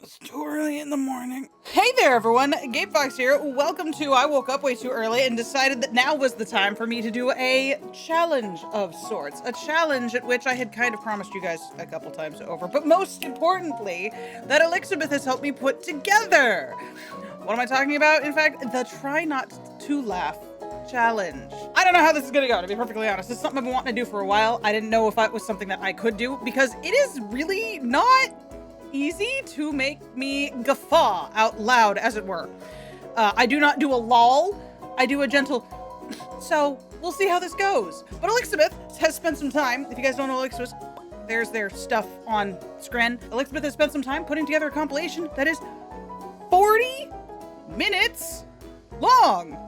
It's too early in the morning. Hey there, everyone. Gabe Fox here. Welcome to I Woke Up Way Too Early and decided that now was the time for me to do a challenge of sorts. A challenge at which I had kind of promised you guys a couple times over, but most importantly, that Elixabeth has helped me put together. What am I talking about? In fact, the Try Not to Laugh challenge. I don't know how this is gonna go, to be perfectly honest. It's something I've been wanting to do for a while. I didn't know if it was something that I could do because it is really not easy to make me guffaw out loud, as it were. I do not do a lol. I do a gentle. So we'll see how this goes. But Elixabeth has spent some time. If you guys don't know Elixabeth, there's their stuff on screen. Elixabeth has spent some time putting together a compilation that is 40 minutes long.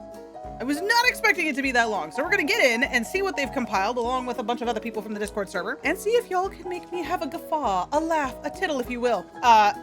I was not expecting it to be that long. So we're gonna get in and see what they've compiled along with a bunch of other people from the Discord server and see if y'all can make me have a guffaw, a laugh, a tittle, if you will. That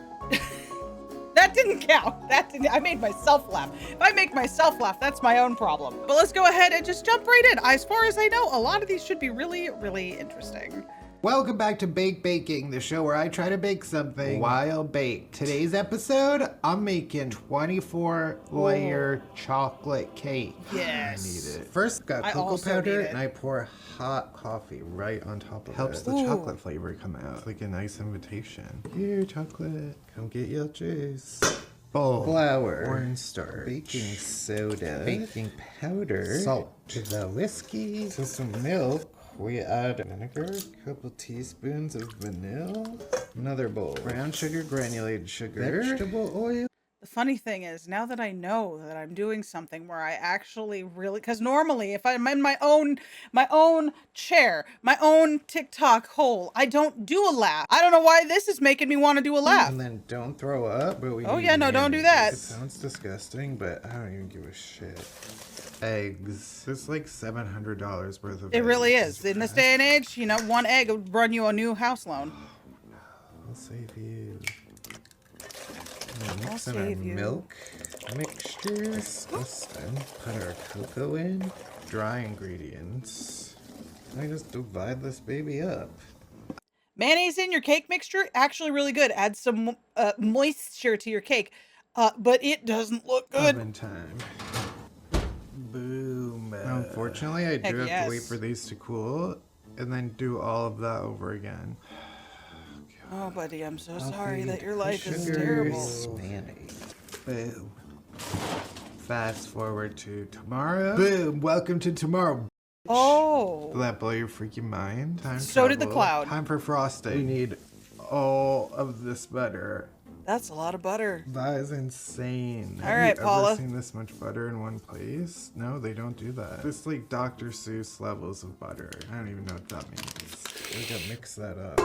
didn't count. I made myself laugh. If I make myself laugh, that's my own problem. But let's go ahead and just jump right in. As far as I know, a lot of these should be really, really interesting. Welcome back to Bake Baking, the show where I try to bake something while baked. Today's episode, I'm making 24-layer chocolate cake. Yes. I need it. First, got cocoa also powder, need it. and I pour hot coffee right on top of it. Helps the chocolate flavor come out. It's like a nice invitation. Here, chocolate. Come get your juice. Bowl, flour, cornstarch, baking soda, baking powder, salt, the whiskey, to some milk. We add vinegar, a couple teaspoons of vanilla, another bowl, brown sugar, granulated sugar, vegetable oil. The funny thing is, now that I know that I'm doing something where I actually really, because normally if I'm in my own chair, my own TikTok hole, I don't do a laugh. I don't know why this is making me want to do a laugh. And then don't throw up. But we Oh need yeah, no, don't do that. It sounds disgusting, but I don't even give a shit. Eggs. It's like $700 worth of eggs. It really is. In this day and age, you know, one egg would run you a new house loan. I'll save you. I'll Mix in our save you. milk mixtures. Then put our cocoa in. Dry ingredients. I just divide this baby up. Mayonnaise in your cake mixture, actually really good. Add some moisture to your cake, but it doesn't look good. Oven time. Boom. Unfortunately, I do have to wait for these to cool and then do all of that over again. Oh, buddy, I'm so sorry that your life is terrible. Mayonnaise. Boom. Fast forward to tomorrow. Boom. Welcome to tomorrow. Oh. Will that blow your freaking mind? Time So did the travel. cloud. Time for frosting. We need all of this butter. That's a lot of butter. That is insane. All right, Have you Paula. ever seen this much butter in one place? No, they don't do that. It's like Dr. Seuss levels of butter. I don't even know what that means. We gotta mix that up.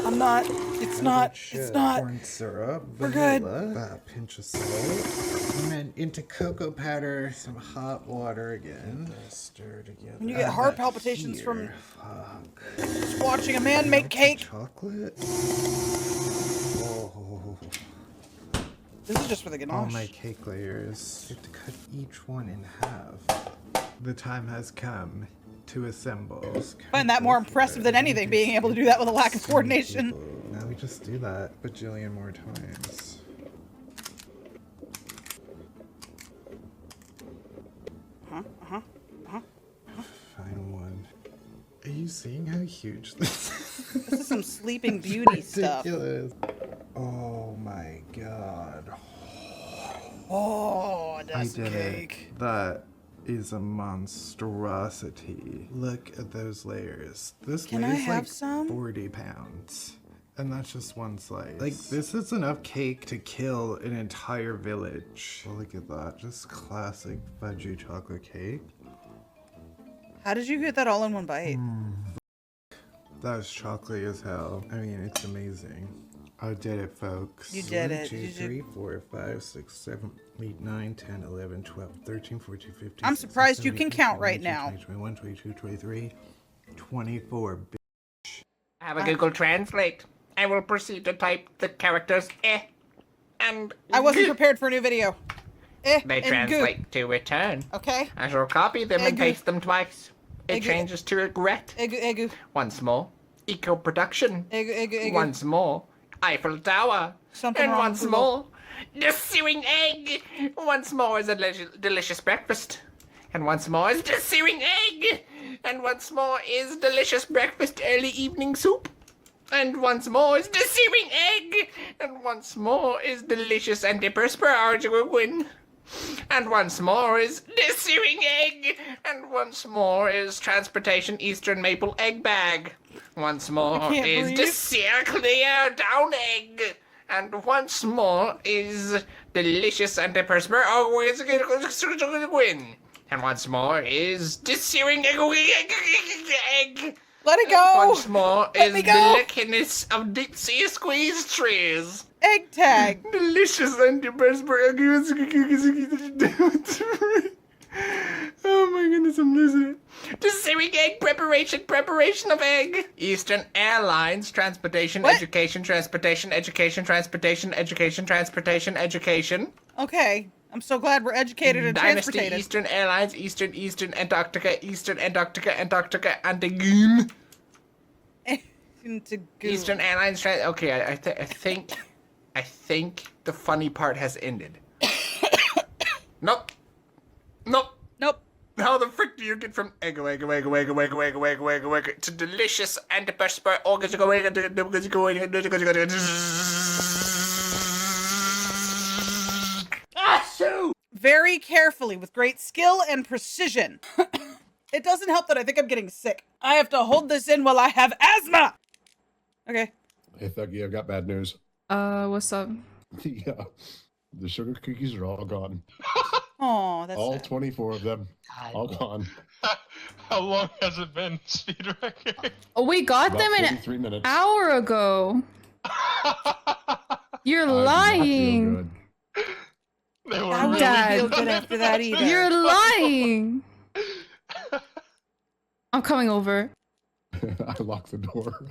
I'm not. It's not. It's not. Corn syrup, We're good. vanilla, a pinch of salt, and then into cocoa powder, some hot water again. Stir together. When you get Add heart that palpitations here. from Fuck. just watching a man make cake. Chocolate. Oh. This is just for the All ganache. my cake layers. You have to cut each one in half. The time has come to assemble. I find that more impressive than anything, being able to do that with a lack of coordination. Now we just do that a bajillion more times. Final one. Are you seeing how huge this is? This is some Sleeping Beauty stuff. Ridiculous. Oh my god. Oh, I that's did cake. it. That is a monstrosity. Look at those layers. This Can I weighs have like some? 40 pounds. And that's just one slice. Like, this is enough cake to kill an entire village. Oh, look at that. Just classic fudgy chocolate cake. How did you get that all in one bite? That was chocolatey as hell. I mean, it's amazing. I did it, folks. You did 1, it. 2, You did- 3, 4, 5, 6, 7, 8, 9, 10, 11, 12, 13, 14, 15. I'm 16, surprised you 17, can count 18, right 19, now. 20, 21, 22, 23, 24. I have a Google Translate. I will proceed to type the characters and I wasn't goo. prepared for a new video. They and goo. translate to return. Okay. I shall copy them and Goo. paste them twice. It Goo. changes to regret. Egu, egu, Once more, eco-production. egu, egu, egu. Once more, Eiffel Tower. Something And wrong, once Google. more, the searing egg. Once more is a delicious breakfast. And once more is the searing egg. And once more is delicious breakfast early evening soup. And once more is the searing egg. And once more is delicious antiperspirant. And once more is the searing egg. And once more is transportation Eastern maple egg bag. Once more can't is the breathe. sear clear down egg. And once more is delicious antiperspirant. And once more is the searing egg. Let it go. Once more Let is me the go. lickiness of deep sea squeezed trees. Egg tag. Delicious antiperspirant. Oh my goodness, I'm losing it. The searing egg preparation of egg. Eastern Airlines, transportation, What? education. Okay. I'm so glad we're educated and Dynasty, transportated. Eastern Airlines, Eastern Antarctica, Antigone. Into goo. Eastern Airlines. Okay, I think the funny part has ended. Nope. Nope. How the frick do you get from egg to delicious antiperspirant Very carefully, with great skill and precision. It doesn't help that I think I'm getting sick. I have to hold this in while I have asthma. Okay. Hey, Thuggy, I've got bad news. What's up? Yeah, the sugar cookies are all gone. Oh, that's All sad. 24 of them, all gone. How long has it been, Speedwreck? Oh, we got About them an 43 minutes. hour ago. You're I did not feel lying. good. They were I wouldn't Dad. feel good after that either. You're lying. I'm coming over. I locked the door.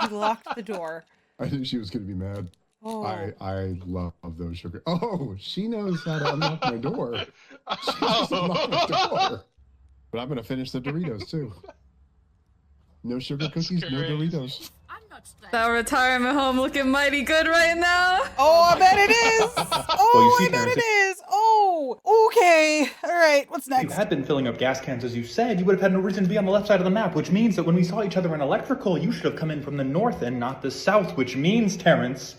You locked the door. I knew she was going to be mad. Oh. I love those sugar. Oh, she knows how to unlock my door. She just unlocked my door. But I'm going to finish the Doritos too. No sugar cookies, no crazy. Doritos. That retirement home looking mighty good right now. Oh, I bet it is. Oh, Well, you see, I bet Terrence, it is. Oh, okay. All right. What's If you next? had been filling up gas cans as you said, you would have had no reason to be on the left side of the map, which means that when we saw each other in electrical, you should have come in from the north and not the south, which means, Terrence,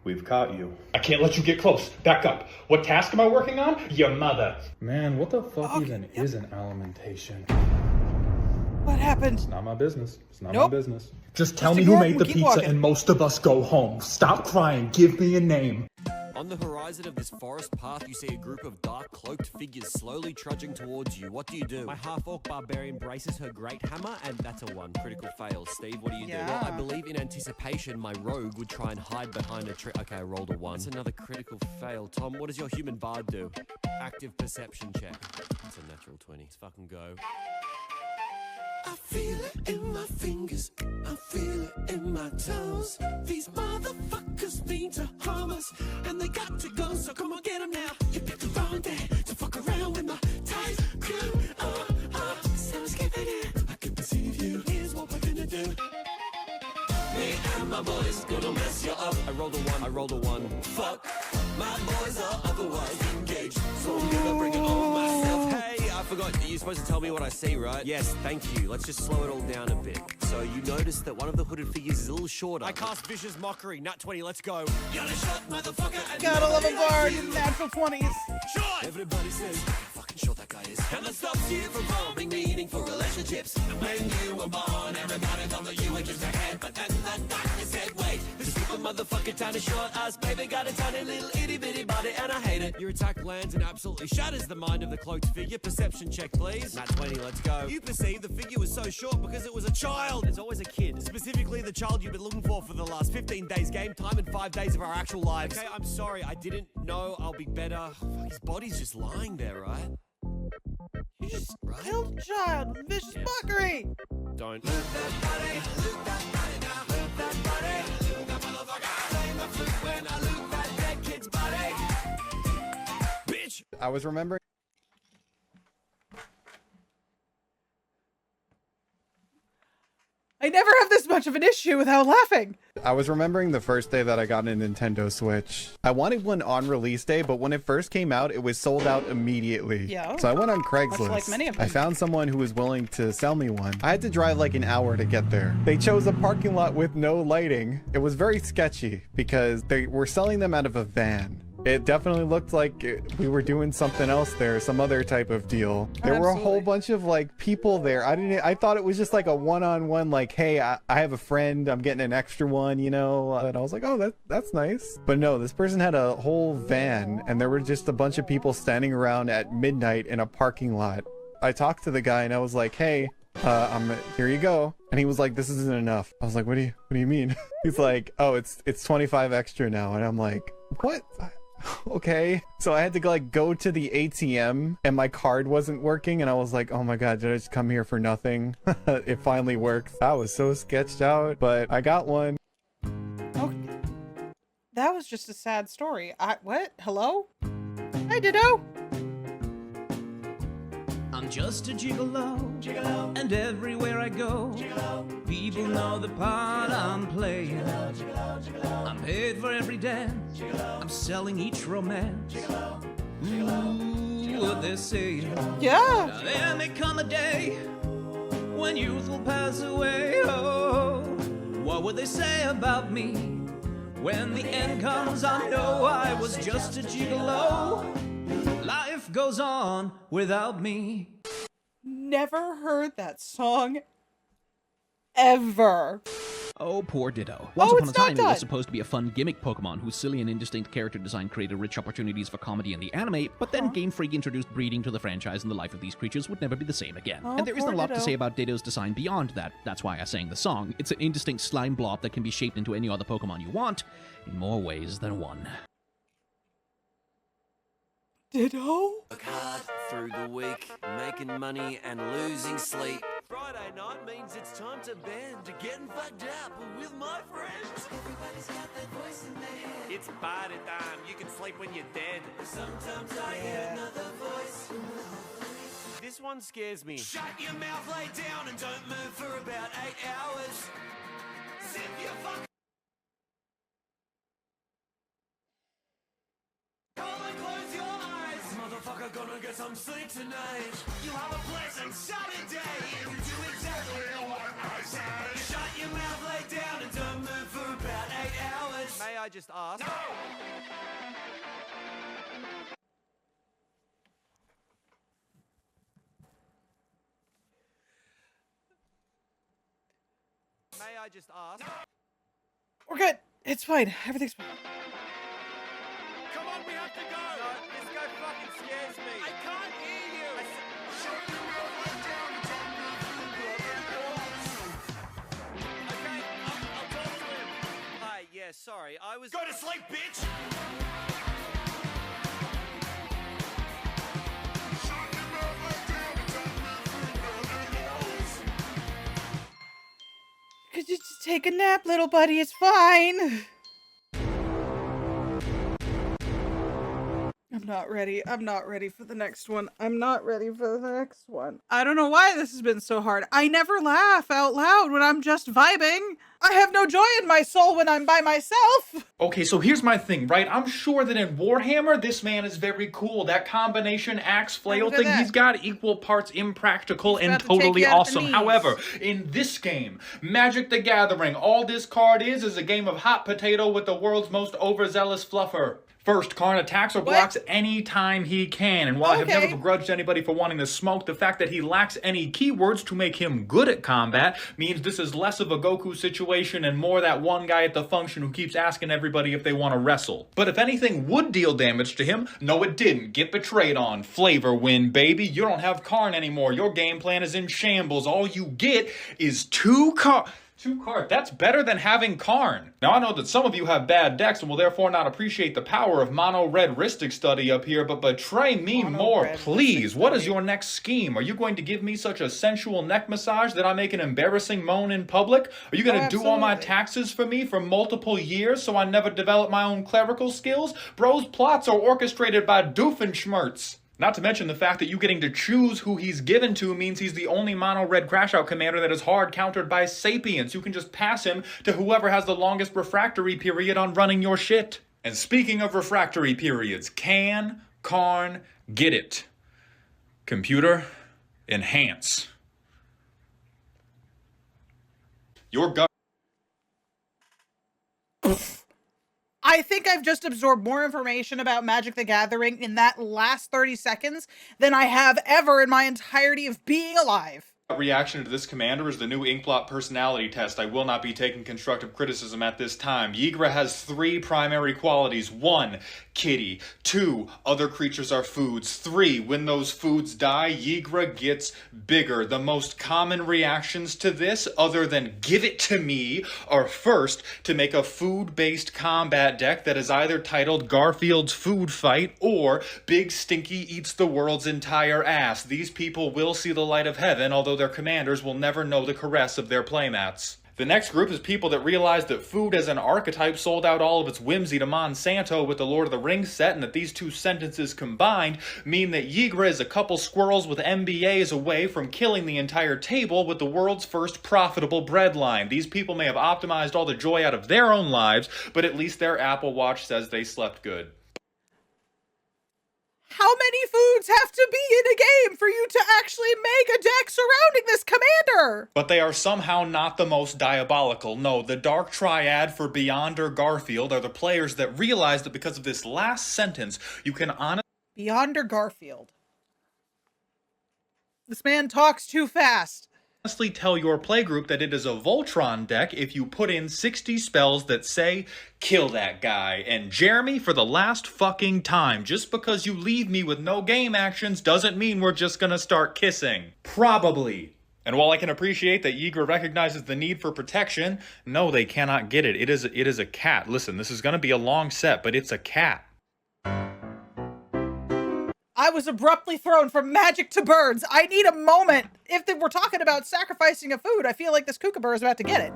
we've caught you. I can't let you get close. Back up. What task am I working on? Your mother. Man, what the fuck even is an alimentation? What happened? Not my business. It's not Nope. my business. Just tell Just me who ignore it made and the keep pizza walking. and most of us go home. Stop crying. Give me a name. On the horizon of this forest path, you see a group of dark, cloaked figures slowly trudging towards you. What do? My half-orc barbarian braces her great hammer, and that's a 1. Critical fail. Steve, what do you do? Well, I Yeah. believe in anticipation, my rogue would try and hide behind a tree. Okay, I rolled a 1. That's another critical fail. Tom, what does your human bard do? Active perception check. It's a natural 20. Let's fucking go. I feel it in my fingers, I feel it in my toes. These motherfuckers need to harm us, and they got to go, so come on, get them now. You picked the wrong day to fuck around with my tight crew. So skipping it, I can perceive you. Here's what we're gonna do. Me and my boys gonna mess you up. I rolled a 1. I rolled a 1. Fuck, my boys are otherwise engaged, so I'm gonna bring it on myself. Hey, I forgot. You're supposed to tell me what I see, right? Yes, thank you. Let's just slow it all down a bit. So you notice that one of the hooded figures is a little shorter. I cast Vicious Mockery. Nat 20, let's go. You're a shot, motherfucker, and Gotta love a bard in natural 20s. everybody says, "Look how fucking short that guy is." And that stops you from forming meaningful relationships. And when you were born, everybody thought that you were just a head. But then the doctor said, wait, this stupid motherfucker tiny short ass baby got a tiny little itty bitty body, and I hate it. Your attack lands and absolutely shatters the mind of the cloaked figure. Perception check, please. Nat 20, let's go. You perceive the figure was so short because it was a child. There's always a kid. Specifically the child you've been looking for the last 15 days game time and 5 days of our actual lives. Okay, I'm sorry. I didn't know. I'll be better. Fuck, his body's just lying there, right? You just, right? Killed a child with vicious mockery. Don't. Bitch! I was remembering. I never have this much of an issue without laughing. I was remembering the first day that I got a Nintendo Switch. I wanted one on release day, but when it first came out, it was sold out immediately. Yeah. So I went on Craigslist. Like many of them. I found someone who was willing to sell me one. I had to drive like an hour to get there. They chose a parking lot with no lighting. It was very sketchy because they were selling them out of a van. It definitely looked like we were doing something else there, some other type of deal. There were a whole bunch of like people there. I thought it was just like a one-on-one, like, hey, I have a friend, I'm getting an extra one, you know? And I was like, oh, that's nice. But no, this person had a whole van and there were just a bunch of people standing around at midnight in a parking lot. I talked to the guy and I was like, hey, here you go. And he was like, this isn't enough. I was like, what do you mean? He's like, oh, it's 25 extra now. And I'm like, what? Okay. So I had to like go to the ATM and my card wasn't working and I was like, oh my god, did I just come here for nothing? It finally worked. I was so sketched out, but I got one. Oh, that was just a sad story. What? Hello? Hi, Ditto. I'm just a gigolo, and everywhere I go, people know the part I'm playing. I'm paid for every dance, I'm selling each romance. Ooh, what they're saying. Yeah. Now there may come a day when youth will pass away. Oh, what would they say about me when the end comes? I know I was just a gigolo. Life goes on without me. Never heard that song ever. Oh, poor Ditto. Once upon a it's time, not it done. was supposed to be a fun gimmick Pokemon whose silly and indistinct character design created rich opportunities for comedy in the anime, but then Game Freak introduced breeding to the franchise and the life of these creatures would never be the same again. Oh, and there isn't poor a lot to Ditto. say about Ditto's design beyond that. That's why I sang the song. It's an indistinct slime blob that can be shaped into any other Pokemon you want, in more ways than one. Ditto? Work hard through the week, making money and losing sleep. Friday night means it's time to bend, to getting fucked up with my friends. Everybody's got that voice in their head. It's party time, you can sleep when you're dead. Sometimes I hear another voice. This one scares me. Shut your mouth, lay down, and don't move for about 8 hours. Zip your fuck. Come and close your eyes. Motherfucker, gonna get some sleep tonight. You have a pleasant Saturday. You do exactly what I say. Shut your mouth, lay down, and don't move for about 8 hours. May I just ask? No! May I just ask? We're good. It's fine. Everything's fine. Come on, we have to go! No, this guy fucking scares me. I can't hear you! Okay, I'll talk to him. Hi, yeah, sorry, I was... Go to sleep, bitch! Could you just take a nap, little buddy? It's fine. I'm not ready. I'm not ready for the next one. I'm not ready for the next one. I don't know why this has been so hard. I never laugh out loud when I'm just vibing. I have no joy in my soul when I'm by myself. Okay, so here's my thing, right? I'm sure that in Warhammer, this man is very cool. That combination axe flail Look at thing, that. he's got equal parts impractical He's and about to take totally you out the awesome. knees. However, in this game, Magic the Gathering, all this card is a game of hot potato with the world's most overzealous fluffer. First, Karn attacks or blocks any time he can, and while I have never begrudged anybody for wanting to smoke, the fact that he lacks any keywords to make him good at combat means this is less of a Goku situation and more that one guy at the function who keeps asking everybody if they want to wrestle. But if anything would deal damage to him, no it didn't. Get betrayed on. Flavor win, baby. You don't have Karn anymore. Your game plan is in shambles. All you get is 2 cards. 2 cards. That's better than having Karn. Now, I know that some of you have bad decks and will therefore not appreciate the power of Mono Red Ristic Study up here, but betray me more, please. What is your next scheme? Are you going to give me such a sensual neck massage that I make an embarrassing moan in public? Are you going to do all my taxes for me for multiple years so I never develop my own clerical skills? Bro's plots are orchestrated by Doofenshmirtz. Not to mention the fact that you getting to choose who he's given to means he's the only mono red crash out commander that is hard countered by Sapiens. You can just pass him to whoever has the longest refractory period on running your shit. And speaking of refractory periods, can Karn get it? Computer, enhance. Your gut. I think I've just absorbed more information about Magic the Gathering in that last 30 seconds than I have ever in my entirety of being alive. Reaction to this commander is the new Inkblot personality test. I will not be taking constructive criticism at this time. Yigra has 3 primary qualities. 1, kitty. 2, other creatures are foods. 3, when those foods die, Yigra gets bigger. The most common reactions to this, other than give it to me, are first, to make a food-based combat deck that is either titled Garfield's Food Fight or Big Stinky Eats the World's Entire Ass. These people will see the light of heaven, although their commanders will never know the caress of their playmats. The next group is people that realize that food as an archetype sold out all of its whimsy to Monsanto with the Lord of the Rings set, and that these two sentences combined mean that Yigra is a couple squirrels with MBAs away from killing the entire table with the world's first profitable bread line. These people may have optimized all the joy out of their own lives, but at least their Apple Watch says they slept good. How many foods have to be in a game for you to actually make a deck surrounding this commander? But they are somehow not the most diabolical. No, the Dark Triad for Beyonder Garfield are the players that realize that because of this last sentence, you can honestly... Beyonder Garfield. This man talks too fast. Honestly tell your playgroup that it is a Voltron deck if you put in 60 spells that say, kill that guy. And Jeremy, for the last fucking time, just because you leave me with no game actions doesn't mean we're just gonna start kissing. Probably. And while I can appreciate that Yigra recognizes the need for protection, no, they cannot get it. It is a cat. Listen, this is gonna be a long set, but it's a cat. I was abruptly thrown from magic to birds. I need a moment. If we're talking about sacrificing a food, I feel like this kookaburra is about to get it.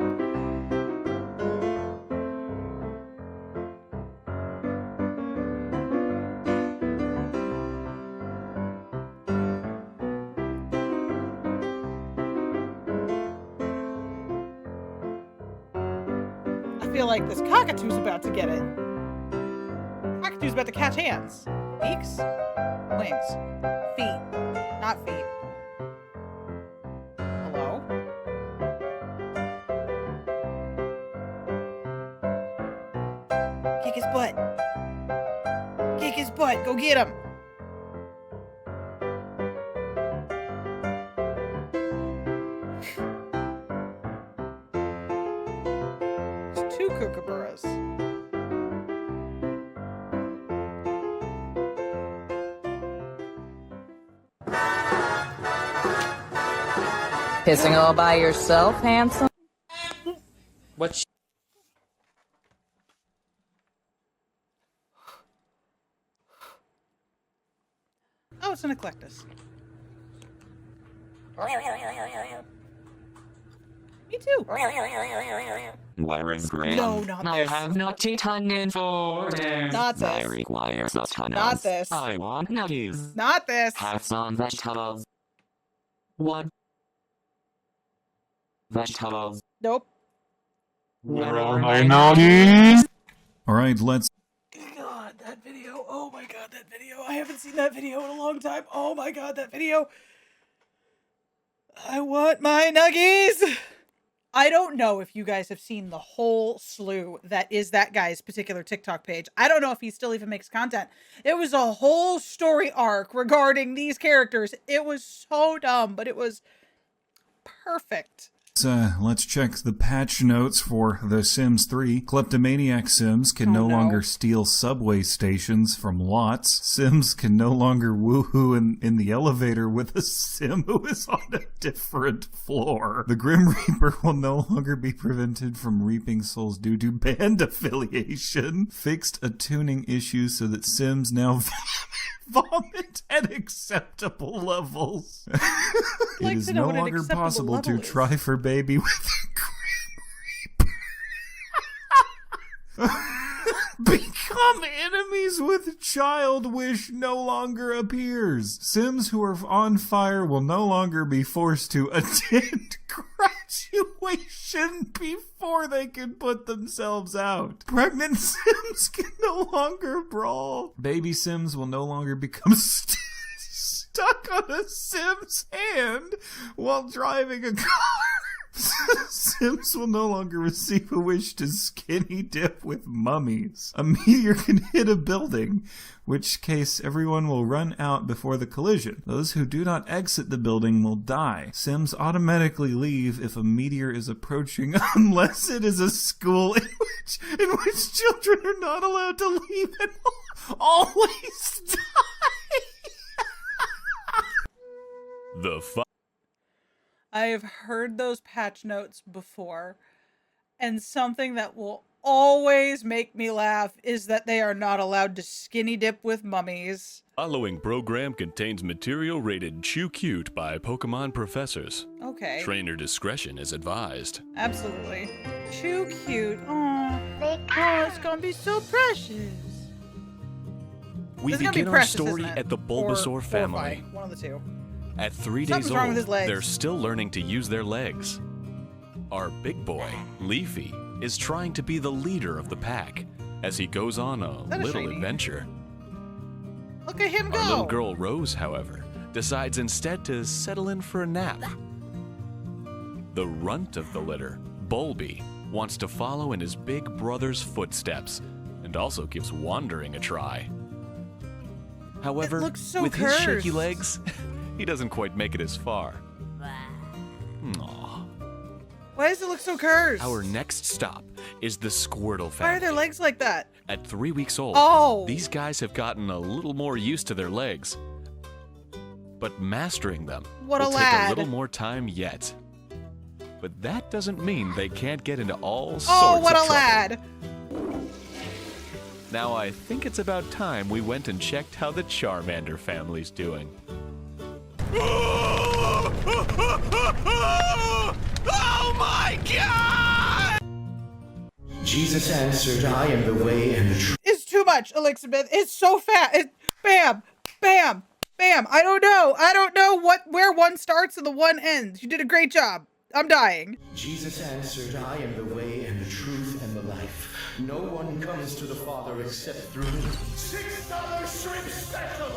I feel like this cockatoo's about to get it. Cockatoo's about to catch hands. Beaks? Wings. Feet. Not feet. Hello? Kick his butt. Kick his butt. Go get him. There's 2 kookaburras. Pissing all by yourself, handsome? What? Oh, it's an Eclectus. Me too. Where is Graham? No, not I this. have not eaten in 4 days. Not this. That requires a ton of. Not this. I want nuggies. Not this. Have some vegetables. What? Vegetables. Nope. Where are my nuggies? Alright, let's... God, that video. Oh my god, that video. I haven't seen that video in a long time. Oh my god, that video. I want my nuggies. I don't know if you guys have seen the whole slew that is that guy's particular TikTok page. I don't know if he still even makes content. It was a whole story arc regarding these characters. It was so dumb, but it was perfect. Let's check the patch notes for The Sims 3. Kleptomaniac Sims can no longer steal subway stations from lots. Sims can no longer woohoo in the elevator with a Sim who is on a different floor. The Grim Reaper will no longer be prevented from reaping souls due to band affiliation. Fixed a tuning issue so that Sims now vomit at acceptable levels. It is no longer possible to try for baby with a Grim Reaper become enemies with child wish no longer appears. Sims who are on fire will no longer be forced to attend graduation before they can put themselves out. Pregnant Sims can no longer brawl. Baby Sims will no longer become stuck on a Sim's hand while driving a car. Sims will no longer receive a wish to skinny dip with mummies. A meteor can hit a building, which case everyone will run out before the collision. Those who do not exit the building will die. Sims automatically leave if a meteor is approaching unless it is a school in which children are not allowed to leave and always die. I have heard those patch notes before, and something that will always make me laugh is that they are not allowed to skinny dip with mummies. Following program contains material rated Chew Cute by Pokemon professors. Okay. Trainer discretion is advised. Absolutely. Too cute. Oh, it's gonna be so precious. We This is gonna be begin our precious, story isn't it? at the Bulbasaur Or family. horrifying, one of the two. At 3 days Something's wrong with old, his legs. they're still learning to use their legs. Our big boy, Leafy, is trying to be the leader of the pack as he goes on a that a little shiny? adventure. Look at him go. Our little girl Rose, however, decides instead to settle in for a nap. The runt of the litter, Bulby, wants to follow in his big brother's footsteps and also gives wandering a try. However, looks so with his shaky cursed. legs, he doesn't quite make it as far. Aww. Why does it look so cursed? Our next stop is the Squirtle Why are family. their legs like that? At 3 weeks old, Oh. these guys have gotten a little more used to their legs. But mastering them What a will take lad. a little more time yet. But that doesn't mean they can't get into all sorts Oh, what of a trouble. lad. Now I think it's about time we went and checked how the Charmander family's doing. Oh my God! Jesus answered, I am the way and the truth. It's too much, Elizabeth. It's so fast. Bam, bam, bam. I don't know where one starts and the one ends. You did a great job. I'm dying. Jesus answered, I am the way and the truth and the life. No one comes to the Father except through me. $6 shrimp special!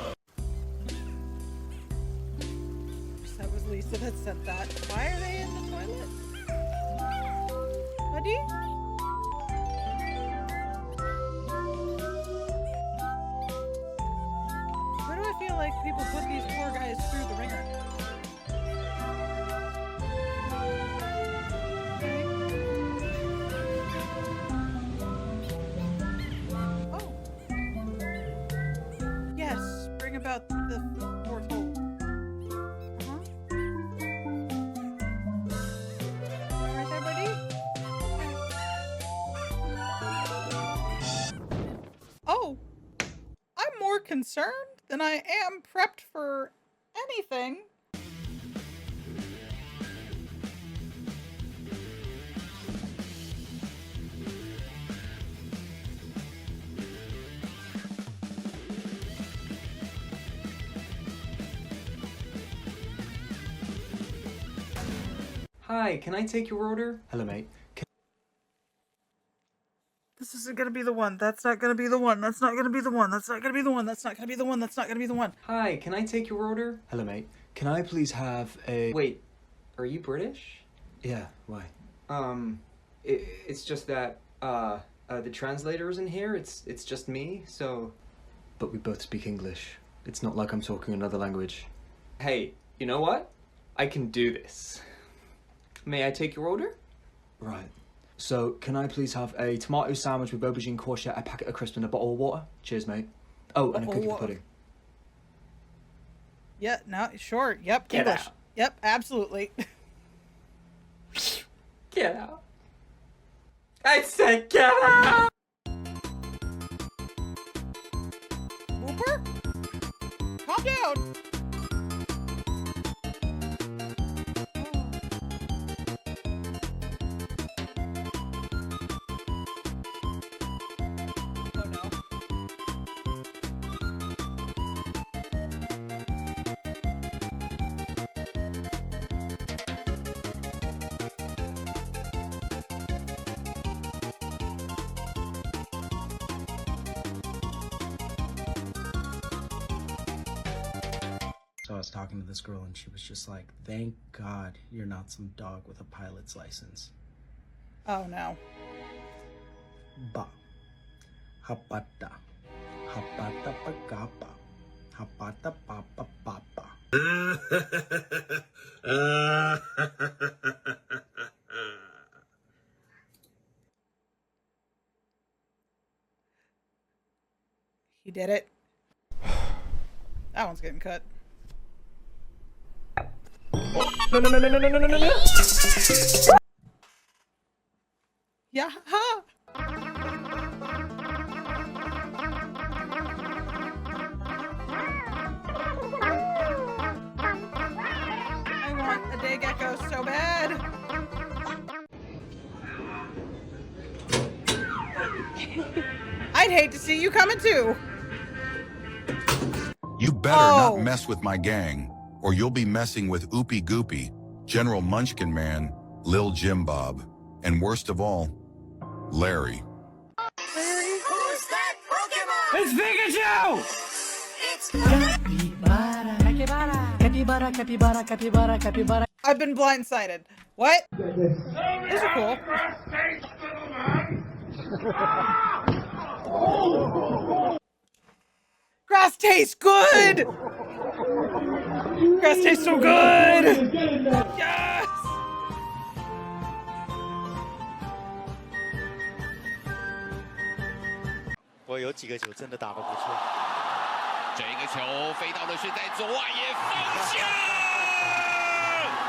That was Lisa that sent that. Why are they in the toilet? Buddy? Where do I feel like people put these poor guys through the ringer? Oh. Yes, bring about the fourth hole. Right there, buddy? Oh, I'm more concerned than I am prepped for anything. Hi, can I take your order? Hello, mate. This isn't gonna be the one. That's not gonna be the one. That's not gonna be the one. That's not gonna be the one. That's not gonna be the one. That's not gonna be the one. Hi, can I take your order? Hello, mate. Can I please have a... Wait, are you British? Yeah, why? It's just that, the translator isn't here. It's just me, so... But we both speak English. It's not like I'm talking another language. Hey, you know what? I can do this. May I take your order? Right. So, can I please have a tomato sandwich with aubergine courgette, a packet of crisps, and a bottle of water? Cheers, mate. Oh, and a cookie for pudding. Yeah, no, sure. Yep, Get English. out. Yep, absolutely. Get out. I said get out! Whooper? Calm down. Oh no. was talking to this girl and she was just like, thank God you're not some dog with a pilot's license. Oh no. Ba. Hapata. Hapata pagapa. Hapata papa papa. He did it. That one's getting cut. No. Yeah. Ha. I want a day gecko so bad. I'd hate to see you coming too. You better not mess with my gang, or you'll be messing with Oopie Goopy, General Munchkin Man, Lil Jim Bob, and worst of all, Larry. Who's that Pokemon? It's Pikachu! It's Capybara. Capybara. Capybara, capybara, capybara, capybara. I've been blindsided. What? Those are cool. Grass tastes good! Grass tastes so good! Yes!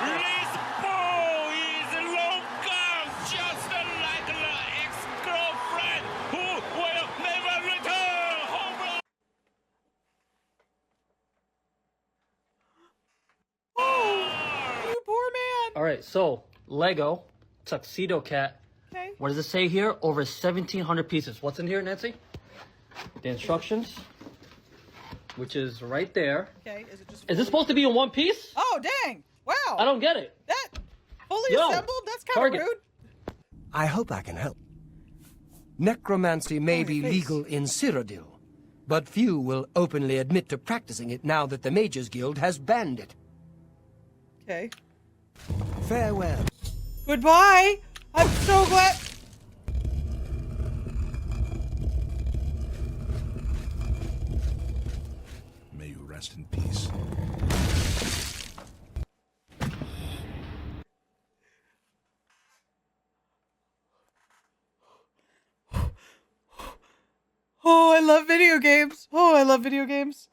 This ball is long gone, just like the ex-girlfriend who will never return home. Oh, you poor man. All right, so Lego Tuxedo Cat. Okay. What does it say here? Over 1,700 pieces. What's in here, Nancy? The instructions, which is right there. Okay, is it just... Is this supposed to be in one piece? Oh, dang. Wow. I don't get it. That fully Yo, assembled? That's kind of rude. I hope I can help. Necromancy may be legal in Cyrodiil, but few will openly admit to practicing it now that the Mages Guild has banned it. Okay. Farewell. Goodbye. I'm so glad. May you rest in peace. Oh, I love video games. Oh, I love video games.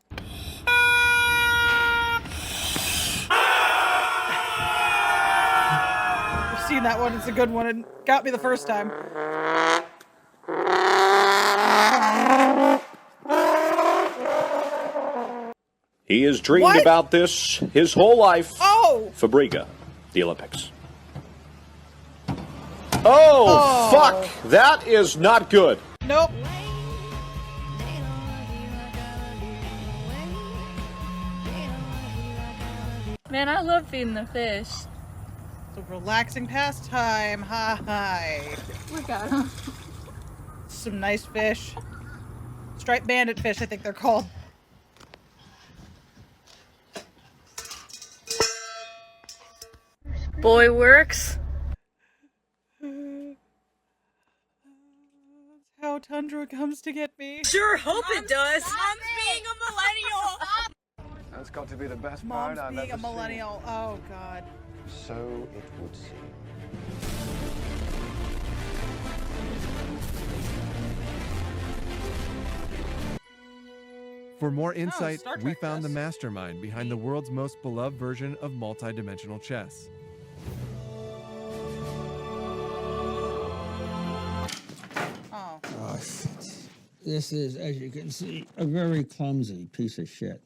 I've seen that one. It's a good one. It got me the first time. He has dreamed What? about this his whole life. Oh! Fabriga, the Olympics. Oh, fuck! That is not good. Nope. Man, I love feeding the fish. It's a relaxing pastime. Hi. Look at him. Some nice fish. Striped bandit fish, I think they're called. Boy works. How Tundra comes to get me. Sure hope it does. Mom's being a millennial. That's got to be the best Mom's part I've being ever a millennial. Oh, God. seen. So it would seem. For more insight, Star we Trek found the chess. mastermind behind the world's most beloved version of multi-dimensional chess. Oh. This is, as you can see, a very clumsy piece of shit.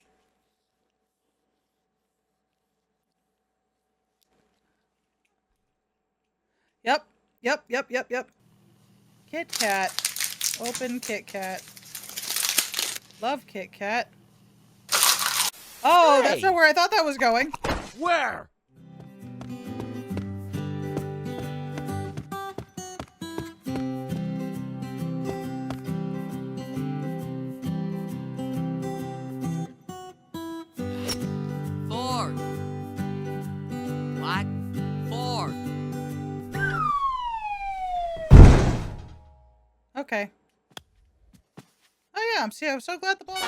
Yep. Kit Kat. Open Kit Kat. Love Kit Kat. Oh, that's not where I thought that was going. Where? Okay. Oh yeah, I'm so glad the ball.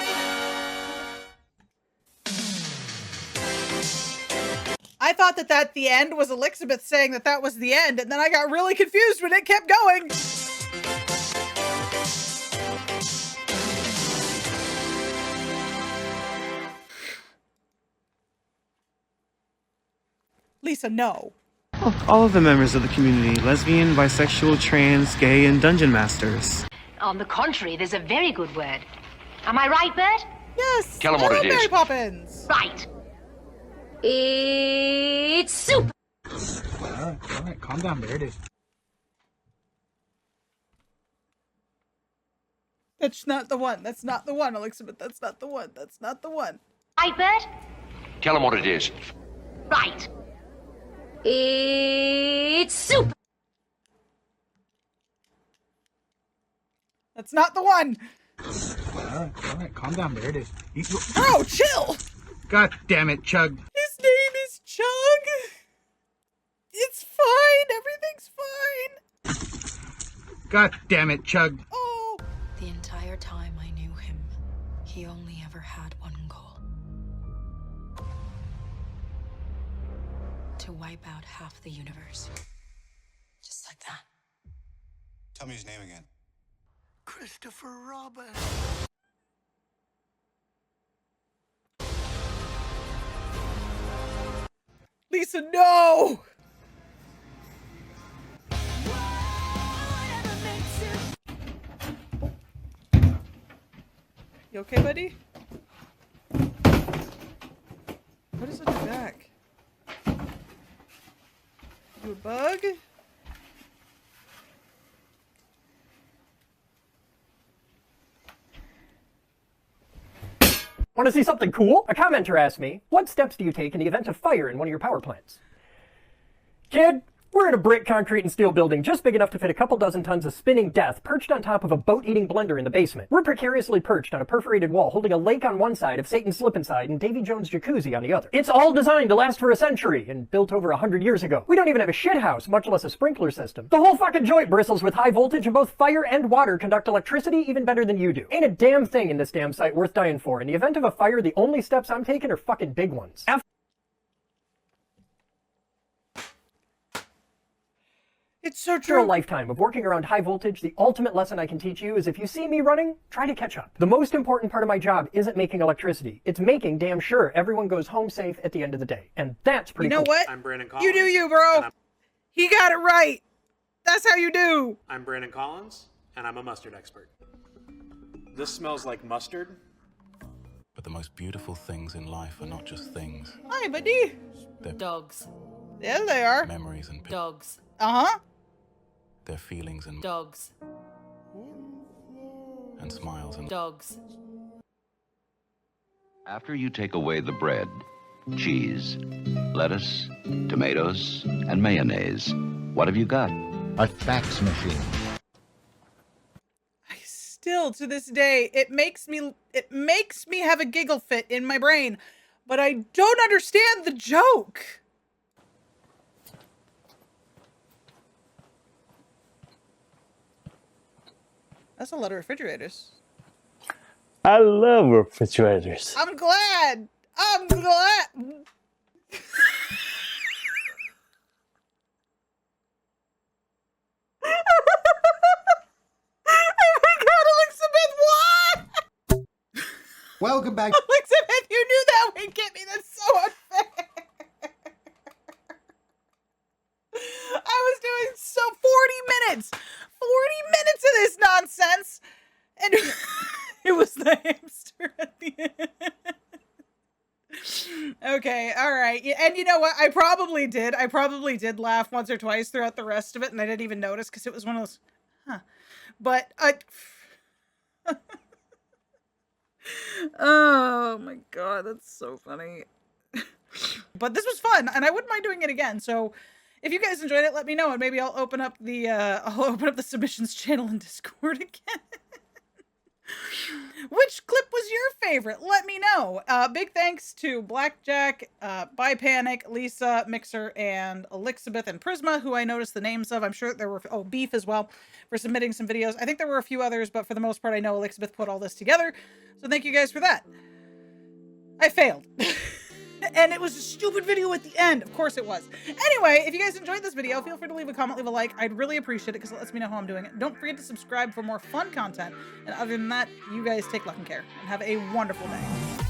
I thought that the end was Elizabeth saying that was the end, and then I got really confused when it kept going. Lisa, no. All of the members of the community, lesbian, bisexual, trans, gay, and dungeon masters. On the contrary, there's a very good word. Am I right, Bert? Yes. Tell 'em what it is. Mary Poppins. Right. It's soup. All right, calm down. There it is. That's not the one. That's not the one, Elizabeth. That's not the one. That's not the one. Right, Bert? Tell him what it is. Right. It's soup. That's not the one. All right, calm down. There it is. Bro, chill. God damn it, Chug. His name is Chug. It's fine. Everything's fine. God damn it, Chug. Oh. The entire time I knew him, he only ever had one goal. To wipe out half the universe. Just like that. Tell me his name again. Christopher Robin. Lisa, no! You okay, buddy? What is on your back? You a bug? Want to see something cool? A commenter asked me, what steps do you take in the event of fire in one of your power plants? Kid, we're in a brick, concrete, and steel building just big enough to fit a couple dozen tons of spinning death perched on top of a boat-eating blender in the basement. We're precariously perched on a perforated wall holding a lake on one side of Satan's slip inside and Davy Jones' jacuzzi on the other. It's all designed to last for a century and built over 100 years ago. We don't even have a shit house, much less a sprinkler system. The whole fucking joint bristles with high voltage and both fire and water conduct electricity even better than you do. Ain't a damn thing in this damn site worth dying for. In the event of a fire, the only steps I'm taking are fucking big ones. It's so After a lifetime of working around high voltage, the ultimate lesson I can teach you is if you see me running, try to catch up. The most important part of my job isn't making electricity. It's making damn sure everyone goes home safe at the end of the day. And that's pretty cool. You know what? I'm Brandon Collins. You do you, bro. He got it right. That's how you do. I'm Brandon Collins, and I'm a mustard expert. This smells like mustard. But the most beautiful things in life are not just things. Hi, buddy. They're Dogs. There they are. memories and Dogs. Uh-huh. their feelings and Dogs. and smiles and Dogs. After you take away the bread, cheese, lettuce, tomatoes, and mayonnaise, what have you got? A fax machine. Still to this day, it makes me have a giggle fit in my brain, but I don't understand the joke. That's a lot of refrigerators. I love refrigerators. I'm glad. I'm glad. Oh my God, Elizabeth, what? Welcome back. Elizabeth, you knew that would get me. That's so unfair. I was doing so 40 minutes. 40 minutes of this nonsense. And it was the hamster at the end. Okay, all right. And you know what? I probably did laugh once or twice throughout the rest of it, and I didn't even notice because it was one of those, huh. But oh my God, that's so funny. But this was fun, and I wouldn't mind doing it again. So if you guys enjoyed it, let me know, and maybe I'll open up the submissions channel in Discord again. Which clip was your favorite? Let me know. Big thanks to Blackjack, Bipanic, Lisa, Mixer, and Elizabeth and Prisma, who I noticed the names of. I'm sure there were, Beef as well, for submitting some videos. I think there were a few others, but for the most part, I know Elizabeth put all this together. So thank you guys for that. I failed. And it was a stupid video at the end. Of course it was. Anyway, if you guys enjoyed this video, feel free to leave a comment, leave a like. I'd really appreciate it because it lets me know how I'm doing it. Don't forget to subscribe for more fun content. And other than that, you guys take luck and care and have a wonderful day.